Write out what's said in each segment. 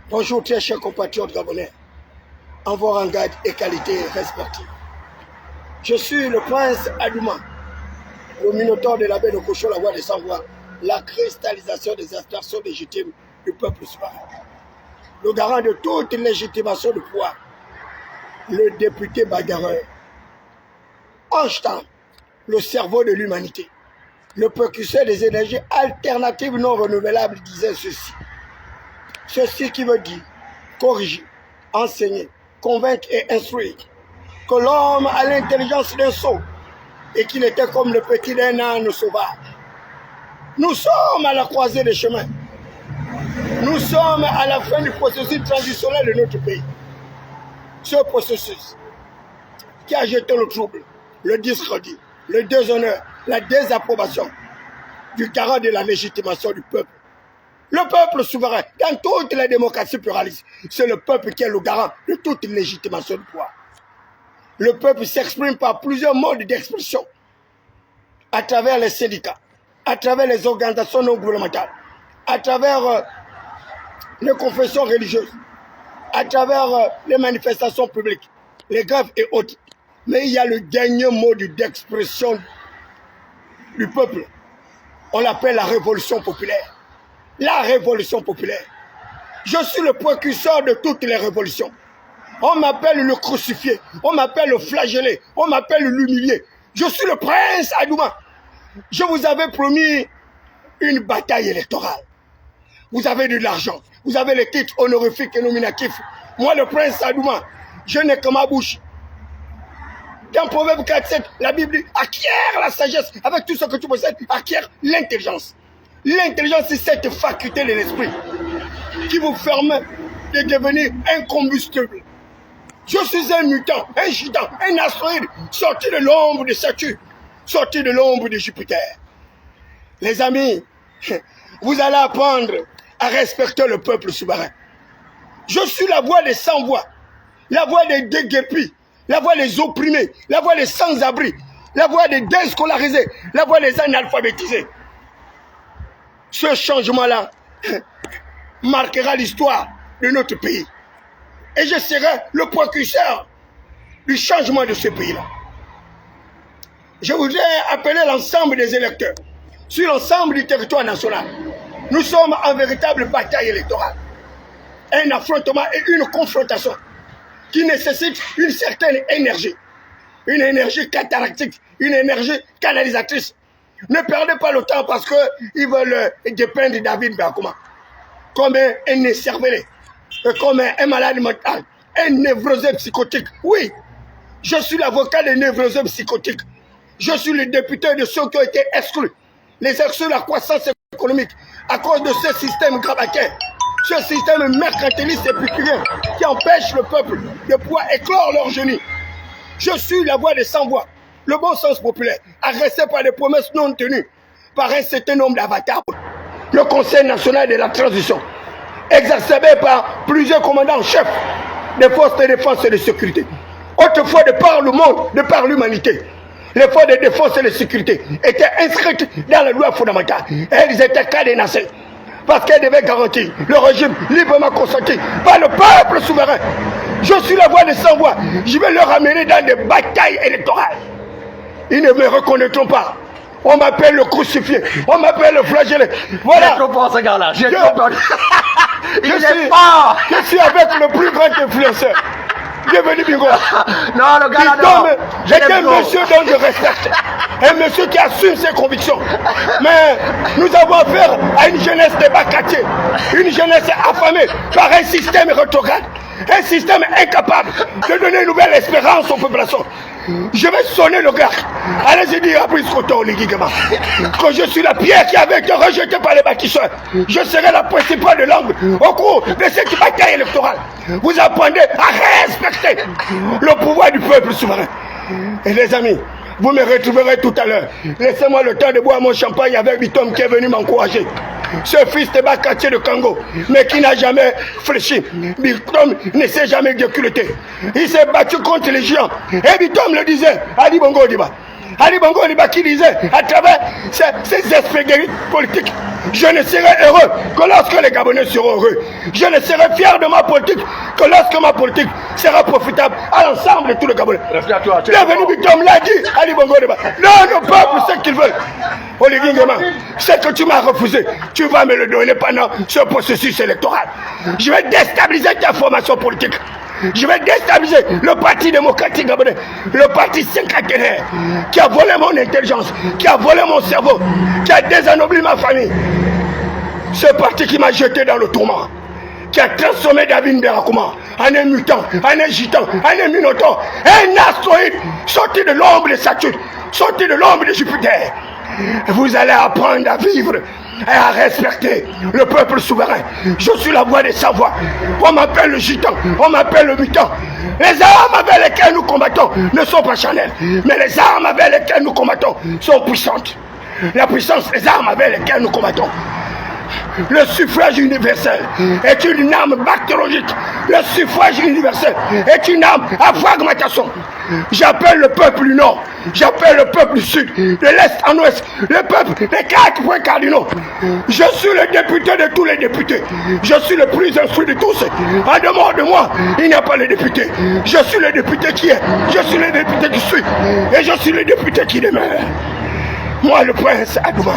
Bonjour très chers compatriotes gabonais, en vos rangades et qualités respectives. Je suis le prince Adouma, le minotaure de la baie de Cochon, la voix des sans-voix, la cristallisation des aspirations légitimes du peuple souverain. Le garant de toute légitimation du pouvoir, le député bagarreur. Einstein, le cerveau de l'humanité, le précurseur des énergies alternatives non renouvelables, disait ceci. Ceci qui veut dire corriger, enseigner, convaincre et instruire que l'homme a l'intelligence d'un sot et qu'il était comme le petit d'un âne sauvage. Nous sommes à la croisée des chemins. Nous sommes à la fin du processus transitionnel de notre pays. Ce processus qui a jeté le trouble, le discrédit, le déshonneur, la désapprobation du garant de la légitimation du peuple. Le peuple souverain, dans toutes les démocraties pluralistes, c'est le peuple qui est le garant de toute légitimation du pouvoir. Le peuple s'exprime par plusieurs modes d'expression, à travers les syndicats, à travers les organisations non gouvernementales, à travers les confessions religieuses, à travers les manifestations publiques, les grèves et autres. Mais il y a le dernier mode d'expression du peuple. On l'appelle la révolution populaire. La révolution populaire. Je suis le précurseur de toutes les révolutions. On m'appelle le crucifié, on m'appelle le flagellé, on m'appelle l'humilié. Je suis le prince Adouma. Je vous avais promis une bataille électorale. Vous avez de l'argent, vous avez les titres honorifiques et nominatifs. Moi, le prince Adouma, je n'ai que ma bouche. Dans Proverbe 4:7, la Bible dit, acquiert la sagesse avec tout ce que tu possèdes, acquiert l'intelligence. L'intelligence, c'est cette faculté de l'esprit qui vous permet de devenir incombustible. Je suis un mutant, un gitan, un astéroïde sorti de l'ombre de Saturne, sorti de l'ombre de Jupiter. Les amis, vous allez apprendre à respecter le peuple souverain. Je suis la voix des sans-voix, la voix des déguerpis, la voix des opprimés, la voix des sans-abri, la voix des déscolarisés, la voix des analphabétisés. Ce changement-là marquera l'histoire de notre pays. Et je serai le précurseur du changement de ce pays-là. Je voudrais appeler l'ensemble des électeurs sur l'ensemble du territoire national. Nous sommes en véritable bataille électorale. Un affrontement et une confrontation qui nécessite une certaine énergie. Une énergie cataractique, une énergie canalisatrice. Ne perdez pas le temps parce qu'ils veulent dépeindre David Bakouma comme un écervelé, comme un malade mental, un névrosé psychotique. Oui, je suis l'avocat des névrosés psychotiques. Je suis le député de ceux qui ont été exclus. Les exclus de la croissance économique à cause de ce système gravaquin, ce système mercantiliste et épicurien qui empêche le peuple de pouvoir éclore leur génie. Je suis la voix des sans-voix. Le bon sens populaire, agressé par des promesses non tenues, par un certain nombre d'avatars. Le Conseil national de la transition, exacerbé par plusieurs commandants-chefs des forces de défense et de sécurité. Autrefois, de par le monde, de par l'humanité, les forces de défense et de sécurité étaient inscrites dans la loi fondamentale. Elles étaient cadenassées parce qu'elles devaient garantir le régime librement consenti par le peuple souverain. Je suis la voix des sans-voix. Je vais leur amener dans des batailles électorales. Ils ne me reconnaîtront pas. On m'appelle le crucifié. On m'appelle le flagellé. Voilà. J'ai trop peur, ce gars-là. J'ai trop peur. Je suis avec le plus grand influenceur. Bienvenue, Bingo. Non, le gars-là, non. J'étais un monsieur dont je respecte. Un monsieur qui assume ses convictions. Mais nous avons affaire à une jeunesse des bas quartiers. Une jeunesse affamée par un système rétrograde. Un système incapable de donner une nouvelle espérance aux populations. Je vais sonner le gars. Allez-y dire à Briskoto, que je suis la pierre qui avait été rejetée par les bâtisseurs. Je serai la principale de l'angle au cours de cette bataille électorale. Vous apprenez à respecter le pouvoir du peuple souverain. Et les amis, vous me retrouverez tout à l'heure. Laissez-moi le temps de boire mon champagne avec Bitom qui est venu m'encourager. Ce fils de bas quartier de Congo, mais qui n'a jamais fléchi. Bitom ne s'est jamais déculotté. Il s'est battu contre les géants. Et Bitom le disait, Ali Bongo Diba, Ali Bongo Libaki disait à travers ces esprits politiques, je ne serai heureux que lorsque les Gabonais seront heureux. Je ne serai fier de ma politique que lorsque ma politique sera profitable à l'ensemble de tous les Gabonais. Bienvenue Victor l'a dit, Ali Bongo Libaki. Non, le peuple, ce qu'ils veulent. Olivier Nguema, ce que tu m'as refusé, tu vas me le donner pendant ce processus électoral. Je vais déstabiliser ta formation politique. Je vais déstabiliser le Parti démocratique gabonais, le Parti cinquantenaire, qui a volé mon intelligence, qui a volé mon cerveau, qui a désanobli ma famille. Ce parti qui m'a jeté dans le tourment, qui a transformé David Nderakouma en un mutant, en un gitan, en un minotaure, un astroïde sorti de l'ombre de Saturne, sorti de l'ombre de Jupiter. Vous allez apprendre à vivre et à respecter le peuple souverain. Je suis la voix des sans-voix. On m'appelle le gitan, on m'appelle le mutant. Les armes avec lesquelles nous combattons ne sont pas charnelles, mais les armes avec lesquelles nous combattons sont puissantes. La puissance des armes avec lesquelles nous combattons. Le suffrage universel est une arme bactériologique. Le suffrage universel est une arme à fragmentation. J'appelle le peuple du Nord, j'appelle le peuple du Sud, de l'Est en Ouest, le peuple des 4 points cardinaux. Je suis le député de tous les députés. Je suis le plus instruit de tous. En dehors de moi, il n'y a pas de député. Je suis le député qui est, je suis le député qui suis, et je suis le député qui demeure. Moi, le prince Adouma,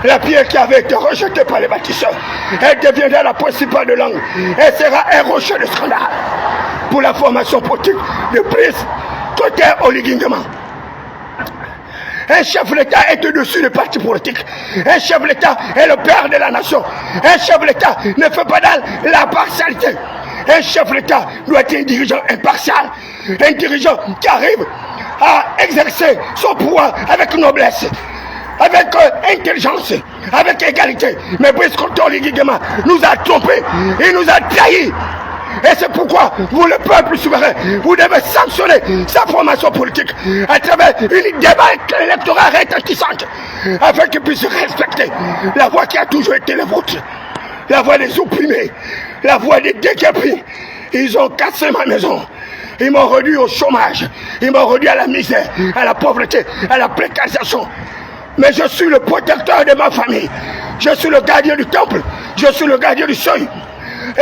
la pierre qui avait été rejetée par les bâtisseurs, elle deviendra la principale de langue. Elle sera un rocher de scandale pour la formation politique de Brice Clotaire Oligui Nguema. Un chef de l'État est au-dessus des partis politiques. Un chef de l'État est le père de la nation. Un chef de l'État ne fait pas dans la partialité. Un chef de l'État doit être un dirigeant impartial, un dirigeant qui arrive à exercer son pouvoir avec noblesse, avec intelligence, avec égalité. Mais Brice Clotaire Oligui Nguema nous a trompés, il nous a trahis. Et c'est pourquoi vous, le peuple souverain, vous devez sanctionner sa formation politique à travers une démarche électorale retentissante, afin qu'il puisse respecter la voix qui a toujours été la vôtre, la voix des opprimés, la voix des déguerpis. Ils ont cassé ma maison. Ils m'ont réduit au chômage, ils m'ont réduit à la misère, à la pauvreté, à la précarisation. Mais je suis le protecteur de ma famille. Je suis le gardien du temple. Je suis le gardien du seuil.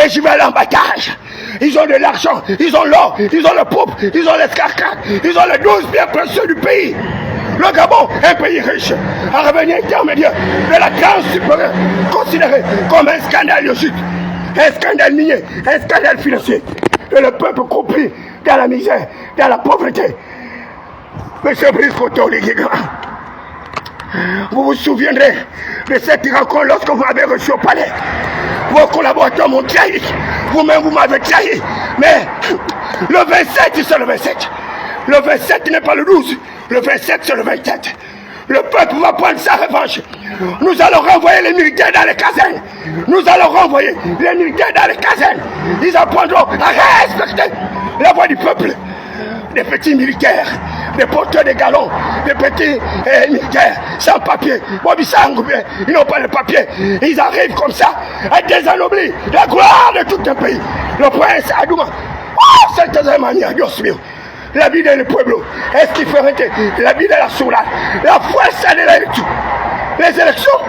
Et je vais aller en bataille. Ils ont de l'argent, ils ont l'or, ils ont le pourpre, ils ont les carcasses, ils ont les 12 biens précieux du pays. Le Gabon, un pays riche, un revenu intermédiaire de la classe supérieure, considéré comme un scandale logique, un scandale minier, un scandale financier. Et le peuple compris dans la misère, dans la pauvreté. Monsieur Brice Clotaire Oligui Nguema, vous vous souviendrez de cette rencontre lorsque vous m'avez reçu au palais. Vos collaborateurs m'ont trahi. Vous-même, vous m'avez trahi. Mais le 27, c'est le 27. Le 27 n'est pas le 12. Le 27, c'est le 27. Le peuple va prendre sa revanche. Nous allons renvoyer les militaires dans les casernes. Nous allons renvoyer les militaires dans les casernes. Ils apprendront à respecter la voix du peuple. Des petits militaires, des porteurs de galons, des petits militaires sans papier. Ils n'ont pas de papier. Ils arrivent comme ça à désanoblir la gloire de tout un pays. Le prince Adouma, c'est Dios mío. La vie del pueblo, est-ce qu'il faut arrêter la vie de la soula, la force de l'élection. Les élections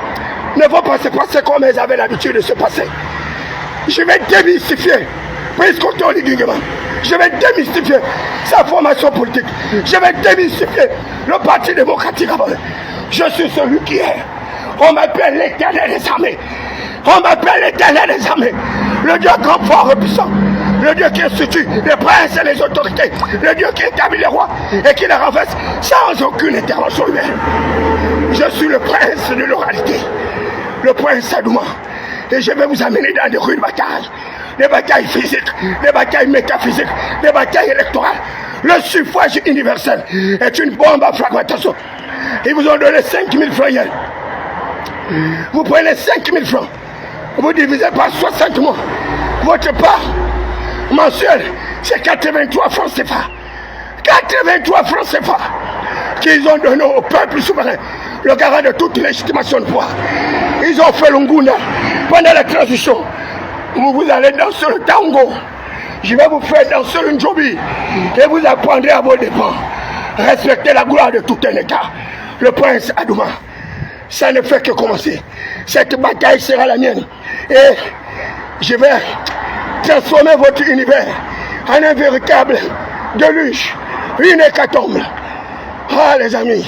ne vont pas se passer comme elles avaient l'habitude de se passer. Je vais démystifier Brice Clotaire Oligui Nguema. Je vais démystifier sa formation politique. Je vais démystifier le Parti démocratique gabonais. Je suis celui qui est. On m'appelle l'Éternel des armées. On m'appelle l'Éternel des armées. Le Dieu grand, fort et puissant. Le Dieu qui institue les princes et les autorités. Le Dieu qui établit les rois et qui les renverse sans aucune intervention humaine. Je suis le prince de l'oralité. Le prince Adouma. Et je vais vous amener dans des rues de bataille. Des batailles physiques, des batailles métaphysiques, des batailles électorales. Le suffrage universel est une bombe à fragmentation. Ils vous ont donné 5 000 francs hier. Vous prenez 5 000 francs, vous divisez par 60 mois. Votre part mensuelle, c'est 83 francs CFA. 83 francs CFA qu'ils ont donné au peuple souverain, le garant de toute légitimation de pouvoir. Ils ont fait l'Onguna pendant la transition. Vous allez danser le tango. Je vais vous faire danser le njobi et vous apprendrez à vos dépens. respecter la gloire de tout un État. Le prince Adouma, ça ne fait que commencer. Cette bataille sera la mienne. Et je vais transformer votre univers en un véritable déluge, une hécatombe. Ah les amis,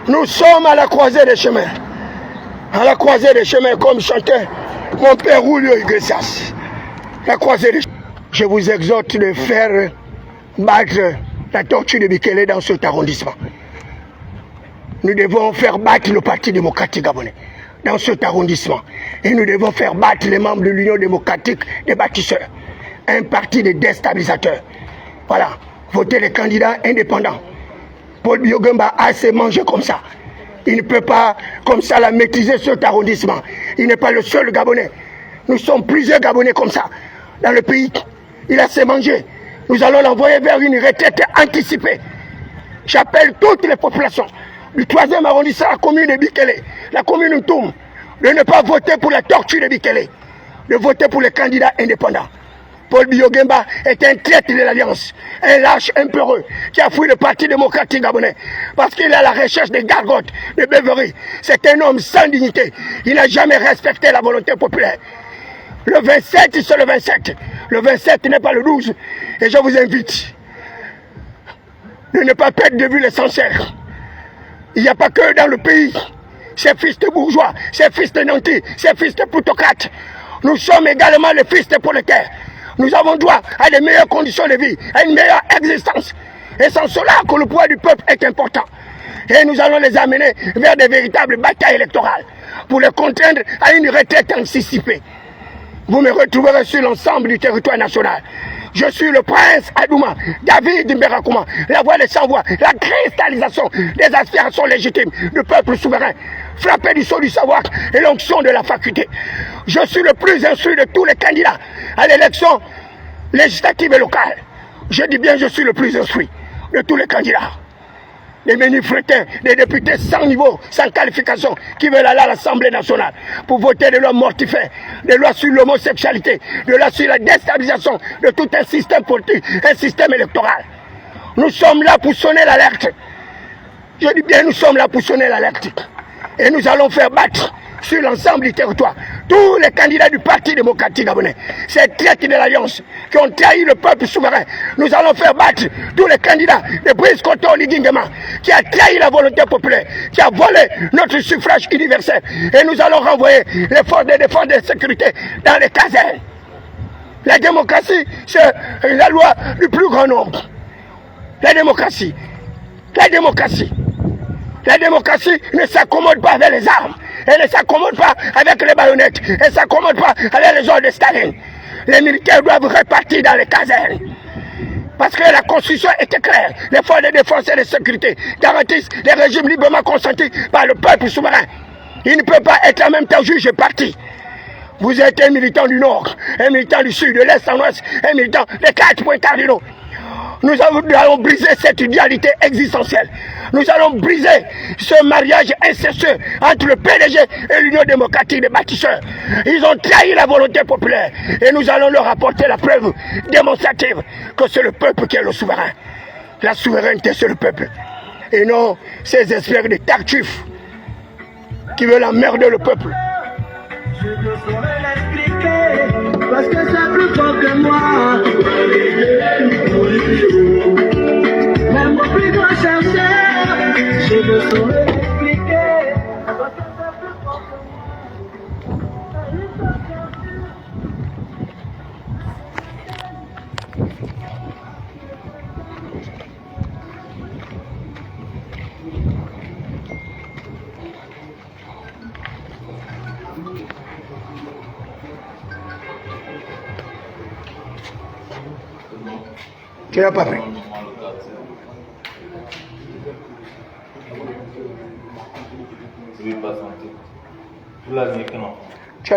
nous sommes à la croisée des chemins. À la croisée des chemins, comme chantait mon père Julio Iglesias. La croisée des chemins. Je vous exhorte de faire battre la tortue de Bikele dans cet arrondissement. Nous devons faire battre le Parti démocratique gabonais dans cet arrondissement. Et nous devons faire battre les membres de l'Union démocratique des bâtisseurs. Un parti de déstabilisateurs. Voilà. Votez les candidats indépendants. Paul Biogamba a assez mangé comme ça. Il ne peut pas comme ça la maîtriser cet arrondissement. Il n'est pas le seul Gabonais. Nous sommes plusieurs Gabonais comme ça dans le pays. Il a assez mangé. Nous allons l'envoyer vers une retraite anticipée. J'appelle toutes les populations du 3e arrondissement, la commune de Bikele, la commune Ntoum, de ne pas voter pour la tortue de Bikele, de voter pour les candidats indépendants. Paul Biogamba est un traître de l'Alliance, un lâche impeureux qui a fui le Parti démocratique gabonais parce qu'il est à la recherche des gargotes, des beuveries. C'est un homme sans dignité. Il n'a jamais respecté la volonté populaire. Le 27, c'est le 27. Le 27 n'est pas le 12. Et je vous invite de ne pas perdre de vue l'essentiel. Il n'y a pas que dans le pays ces fils de bourgeois, ces fils de nantis, ces fils de plutocrates. Nous sommes également les fils de prolétaires. Nous avons droit à de meilleures conditions de vie, à une meilleure existence. Et c'est en cela que le poids du peuple est important. Et nous allons les amener vers de véritables batailles électorales pour les contraindre à une retraite anticipée. Vous me retrouverez sur l'ensemble du territoire national. Je suis le prince Adouma, David Mberakouma, la voix des sans-voix, la cristallisation des aspirations légitimes du peuple souverain, frappé du sceau du savoir et l'onction de la faculté. Je suis le plus instruit de tous les candidats à l'élection législative et locale. Je dis bien je suis le plus instruit de tous les candidats. Les menus frétins, des députés sans niveau, sans qualification, qui veulent aller à l'Assemblée nationale pour voter des lois mortifères, des lois sur l'homosexualité, des lois sur la déstabilisation de tout un système politique, un système électoral. Nous sommes là pour sonner l'alerte. Je dis bien, nous sommes là pour sonner l'alerte. Et nous allons faire battre sur l'ensemble du territoire tous les candidats du Parti démocratique gabonais, ces traîtres de l'Alliance qui ont trahi le peuple souverain. Nous allons faire battre tous les candidats de Brice Koto-Oli Nguema qui a trahi la volonté populaire, qui a volé notre suffrage universel. Et nous allons renvoyer les forces de défense et de sécurité dans les casernes. La démocratie, c'est la loi du plus grand nombre. La démocratie. La démocratie. La démocratie ne s'accommode pas avec les armes. Elle ne s'accommode pas avec les baïonnettes. Elle ne s'accommode pas avec les ordres de Staline. Les militaires doivent repartir dans les casernes. Parce que la Constitution était claire. Les forces de défense et de sécurité garantissent les régimes librement consentis par le peuple souverain. Il ne peut pas être en même temps juge et parti. Vous êtes un militant du Nord, un militant du Sud, de l'Est en Ouest, un militant des 4 points cardinaux. Nous allons briser cette dualité existentielle. Nous allons briser ce mariage incestueux entre le PDG et l'Union démocratique des bâtisseurs. Ils ont trahi la volonté populaire et nous allons leur apporter la preuve démonstrative que c'est le peuple qui est le souverain. La souveraineté, c'est le peuple. Et non ces espèces de tartuffes qui veulent emmerder le peuple. Je ne saurais l'expliquer parce que c'est plus fort que moi. Même mon plus grand chercheur, je ne saurais l'expliquer parce que c'est plus fort Tu n'as pas fait. Oui, pas santé. Vous l'avez que non.